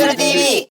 する TV。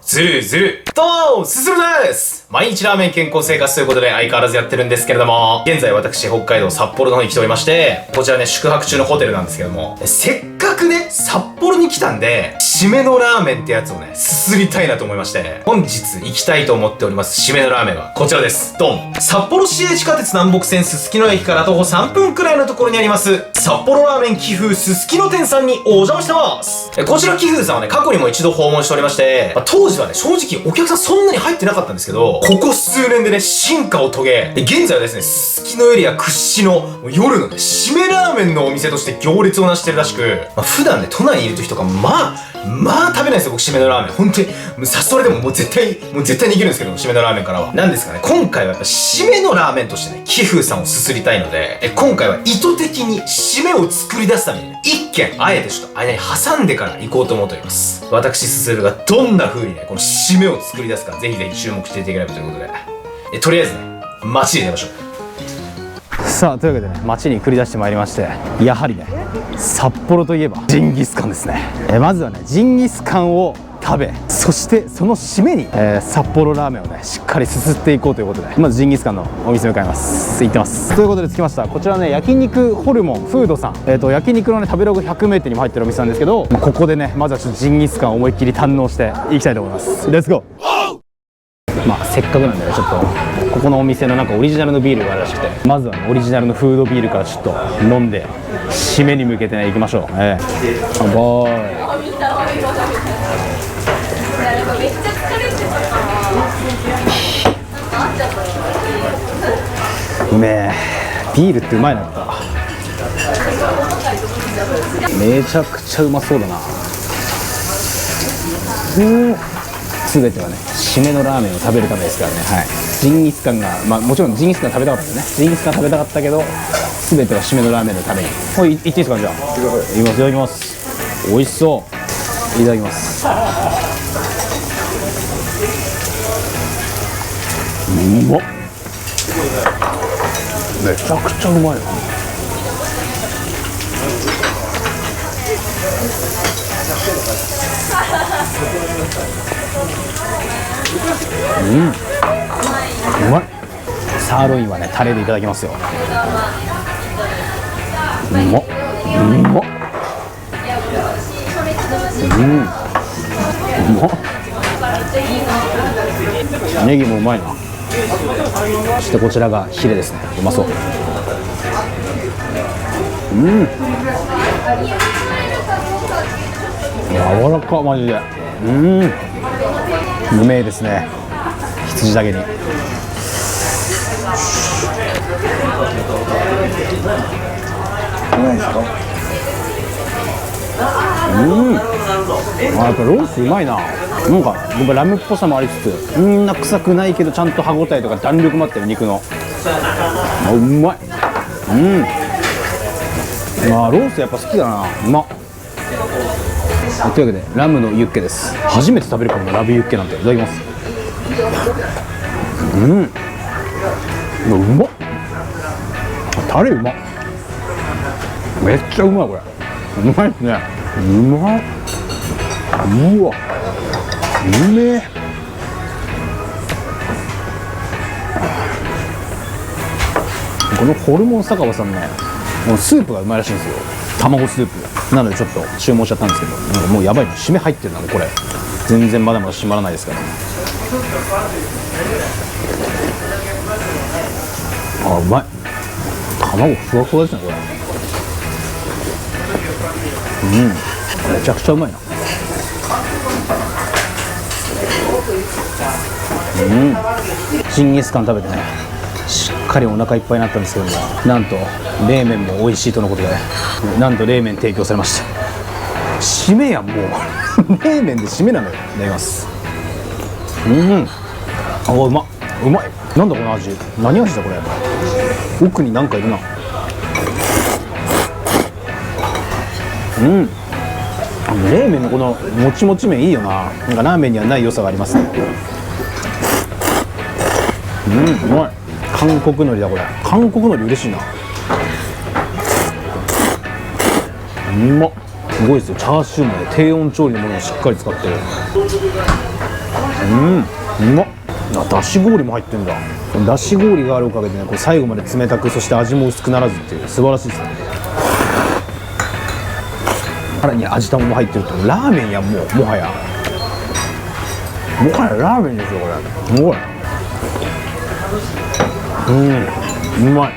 ずるずる。どうも、すするです。毎日ラーメン健康生活ということで相変わらずやってるんですけれども、現在私、北海道札幌の方に来ておりまして、こちらね、宿泊中のホテルなんですけども、せっかくね、札幌に来たんで、締めのラーメンってやつをね、すすりたいなと思いまして、本日行きたいと思っております締めのラーメンはこちらです。ドン。札幌市営地下鉄南北線すすきの駅から徒歩3分くらいのところにあります、札幌ラーメン貴風すすきの店さんにお邪魔してます。こちら貴風さんはね、過去にも一度訪問しておりまして、当時はね、正直お客さんそんなに入ってなかったんですけど、ここ数年でね、進化を遂げ、現在はですね、すすきのエリア屈指の夜のね、締めラーメンのお店として行列をなしてるらしく、普段ね、都内にいる時とか、まあ食べないですよ、僕、締めのラーメン。本当に、それでももう絶対に行けるんですけど、締めのラーメンからは。なんですかね、今回はやっぱ締めのラーメンとしてね、貴風さんをすすりたいので、今回は意図的に締めを作り出すためにね、一軒、あえてちょっと間に挟んでから行こうと思っております。私、すするがどんな風にね、この締めを作り出すか、ぜひぜひ注目していただければということで、とりあえずね、街へ出ましょう。さあ、というわけでね、街に繰り出してまいりまして、やはりね、札幌といえばジンギスカンですね。まずはね、ジンギスカンを食べ、そしてその締めに、札幌ラーメンをね、しっかりすすっていこうということで、まずジンギスカンのお店向かいます。行ってます。ということで着きました。こちらね、焼肉ホルモンフードさん、焼肉のね、食べログ100名店にも入ってるお店なんですけど、ここでね、まずはちょっとジンギスカンを思いっきり堪能していきたいと思います。レッツゴー。まあせっかくなんでね、ちょっとここのお店のなんかオリジナルのビールがあるらしくて、まずは、ね、オリジナルのフードビールからちょっと飲んで締めに向けてね行きましょう。乾杯。うめえ。ビールってうまいな。やっぱめちゃくちゃうまそうだな。全てはね、締めのラーメンを食べるためですからね。はい。ジンギスカンが、まあもちろんジンギスカン食べたかったですね。ジンギスカン食べたかったけど、全ては締めのラーメンのために。はい、いっていいですか。じゃあいただきます。美味しそう。いただきます。うまっ。めちゃくちゃうまいな。うまい。サーロインはね、タレでいただきますよ。うまっ。うまっ。うまっ。ネギもうまいな。そしてこちらがヒレですね。うまそう。柔らか、マジで。うめえですね。羊だけに。やっぱロースうまいな。なんかやっぱラムっぽさもありつつ、な臭くないけどちゃんと歯ごたえとか弾力もあってる肉の。うまい。ロースやっぱ好きだな。うまっ。というわけでラムのユッケです。初めて食べるかもね、ラムユッケなんて。いただきます。うまっ。タレうまっ。めっちゃうまい。これうまいですね。うまっ。うわ、うめえ。このホルモン酒場さんね、もうスープがうまいらしいんですよ。卵スープなのでちょっと注文しちゃったんですけど、なんかもうやばいな、締め入ってるな。これ全然まだまだ閉まらないですから。うまい。卵ふわふわですね、これ。めちゃくちゃうまいな。ジンギスカン食べてね、しっかりお腹いっぱいになったんですけども、なんと冷麺も美味しいとのことで、なんと冷麺提供されました。締めやん、もう冷麺で締めなのよ。いただきます。うまっ。うまい。なんだこの味。何味だこれ。奥になんかいるな。冷麺のこのもちもち麺いいよな。なんかラーメンにはない良さがありますね。うまい。韓国海苔だこれ。韓国海苔嬉しいな。うまっ。すごいですよ。チャーシューもね低温調理のものをしっかり使ってる。うまっ。だし氷も入ってんだ。だし氷があるおかげでね、こう最後まで冷たく、そして味も薄くならずっていう素晴らしいですね。さらに味玉も入ってるとラーメンや、もはやラーメンですよこれ。すごい。うまい。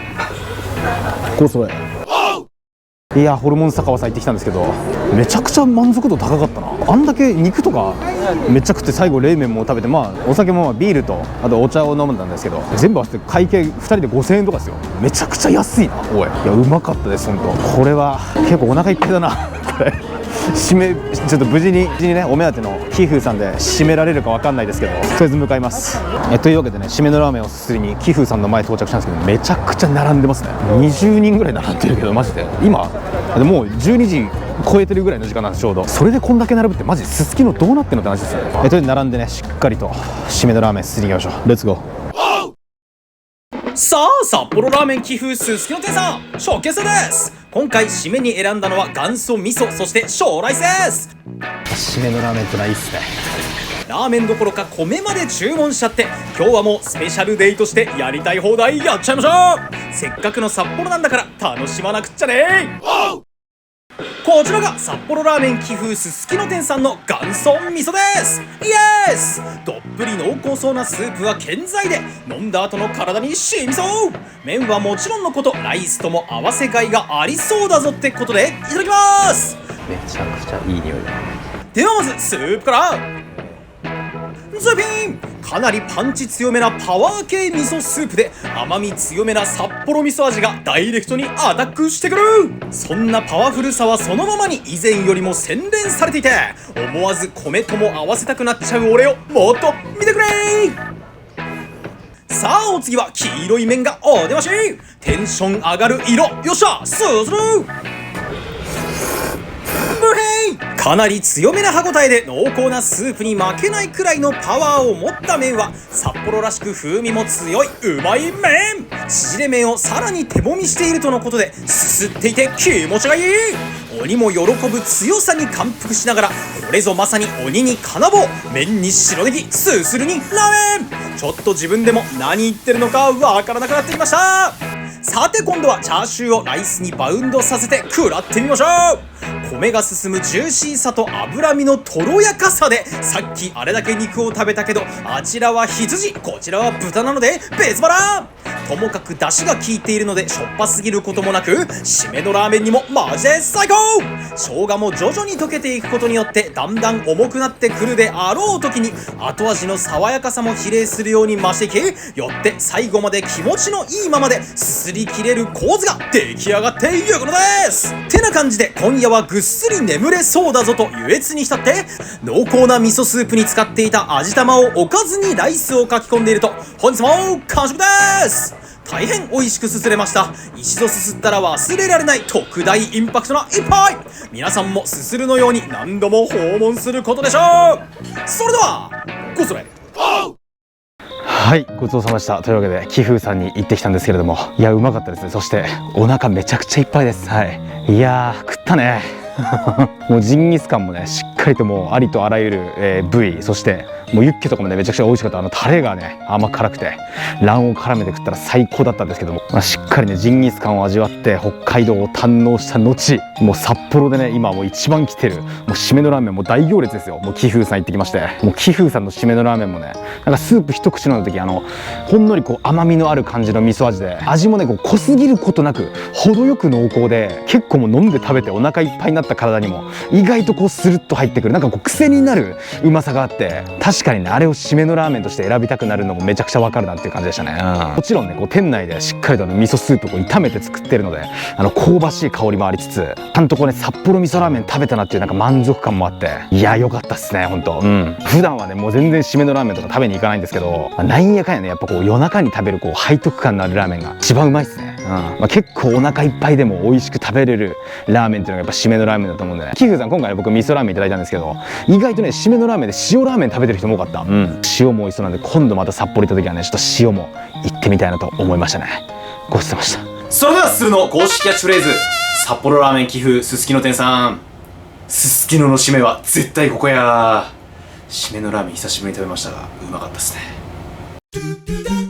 こそれ。いや、ホルモン酒場さん行ってきたんですけど、めちゃくちゃ満足度高かったな。あんだけ肉とかめっちゃ食って、最後冷麺も食べて、お酒もビールとあとお茶を飲んだんですけど、全部合わせて会計2人で5000円とかですよ。めちゃくちゃ安いな。おい、いやうまかったです本当。これは結構お腹いっぱいだなこれちょっと無事にね、お目当てのキフーさんで締められるかわかんないですけど、とりあえず向かいます。というわけでね、締めのラーメンをすすりにキフーさんの前到着したんですけど、めちゃくちゃ並んでますね。20人ぐらい並んでるけど、マジで今もう12時超えてるぐらいの時間なんです。ちょうどそれでこんだけ並ぶってマジすすきのどうなってんのって話ですよね。というわけで並んでね、しっかりと締めのラーメンすすりに行きましょう。レッツゴー。さあ、札幌ラーメン貴風すすきの店さん、ショーケースです。今回締めに選んだのは元祖味噌、そして小ライスです。締めのラーメンってのはいいっすね。ラーメンどころか米まで注文しちゃって、今日はもうスペシャルデイとしてやりたい放題やっちゃいましょう。せっかくの札幌なんだから楽しまなくっちゃね。こちらが札幌ラーメン貴風すすきの店さんの元祖味噌です。イエス。どっぷり濃厚そうなスープは健在で、飲んだ後の体に染みそう。麺はもちろんのこと、ライスとも合わせがいがありそうだぞってことでいただきます。めちゃくちゃいい匂いだ。ではまずスープからズピン。かなりパンチ強めなパワー系味噌スープで、甘み強めな札幌味噌味がダイレクトにアタックしてくる。そんなパワフルさはそのままに以前よりも洗練されていて、思わず米とも合わせたくなっちゃう俺をもっと見てくれ。さあ、お次は黄色い麺がお出まし。テンション上がる色。よっしゃ、すする。かなり強めな歯ごたえで濃厚なスープに負けないくらいのパワーを持った麺は、札幌らしく風味も強いうまい麺。縮れ麺をさらに手もみしているとのことで、すすっていて気持ちがいい。鬼も喜ぶ強さに感服しながら、これぞまさに鬼に金棒。麺に白ネギ、すするにラーメン。ちょっと自分でも何言ってるのかわからなくなってきました。さて今度はチャーシューをライスにバウンドさせて食らってみましょう。米が進むジューシーさと脂身のとろやかさで、さっきあれだけ肉を食べたけど、あちらは羊、こちらは豚なので別腹。ともかく出汁が効いているのでしょっぱすぎることもなく、締めのラーメンにもマジで最高。生姜も徐々に溶けていくことによってだんだん重くなってくるであろう時に、後味の爽やかさも比例するように増していき、よって最後まで気持ちのいいままですすり切れる構図が出来上がっていくのです。てな感じで今夜はぐっすり眠れそうだぞと優越にしたって、濃厚な味噌スープに使っていた味玉をおかずにライスをかき込んでいると、本日も完食です。大変美味しくすすれました。一度すすったら忘れられない特大インパクトな一杯。皆さんもすするのように何度も訪問することでしょう。それではごそれ。はい、ごちそうさまでした。というわけで貴風さんに行ってきたんですけれども、いやうまかったですね。そしてお腹めちゃくちゃいっぱいです。はい、いやー食ったねもうジンギスカンもね、しっかりともうありとあらゆる、部位、そしてもうユッケとかもねめちゃくちゃ美味しかった。タレがね甘辛くて卵黄絡めて食ったら最高だったんですけども、しっかりねジンギスカンを味わって北海道を堪能した後、もう札幌でね今もう一番来てるもう締めのラーメンも大行列ですよ。もう貴風さん行ってきまして、もう貴風さんの締めのラーメンもね、なんかスープ一口飲んだ時ほんのりこう甘みのある感じの味噌味で、味もねこう濃すぎることなく程よく濃厚で、結構もう飲んで食べてお腹いっぱいになった体にも意外とこうスルッと入ってくる、なんかこう癖になるうまさがあって、確かにねあれを締めのラーメンとして選びたくなるのもめちゃくちゃわかるなっていう感じでしたね。もちろんねこう店内でしっかりと味噌スープを炒めて作ってるので、香ばしい香りもありつつ、ちゃんとこうね札幌味噌ラーメン食べたなっていうなんか満足感もあって、いや良かったっすねほんと。普段はねもう全然締めのラーメンとか食べに行かないんですけど、なんやかんやねやっぱこう夜中に食べるこう背徳感のあるラーメンが一番うまいっすね。結構お腹いっぱいでも美味しく食べれるラーメンっていうのがやっぱ締めのラーメンだと思うんでね。貴風さん今回ね僕味噌ラーメンいただいたんですけど、意外とね締めのラーメンで塩ラーメン食べてる人も多かった。塩も美味しそうなんで、今度また札幌行った時はねちょっと塩も行ってみたいなと思いましたね。ごちそうさまでした。それではするの公式キャッチフレーズ、札幌ラーメン貴風すすきの店さん、すすきのの締めは絶対ここや。締めのラーメン久しぶりに食べましたがうまかったですね。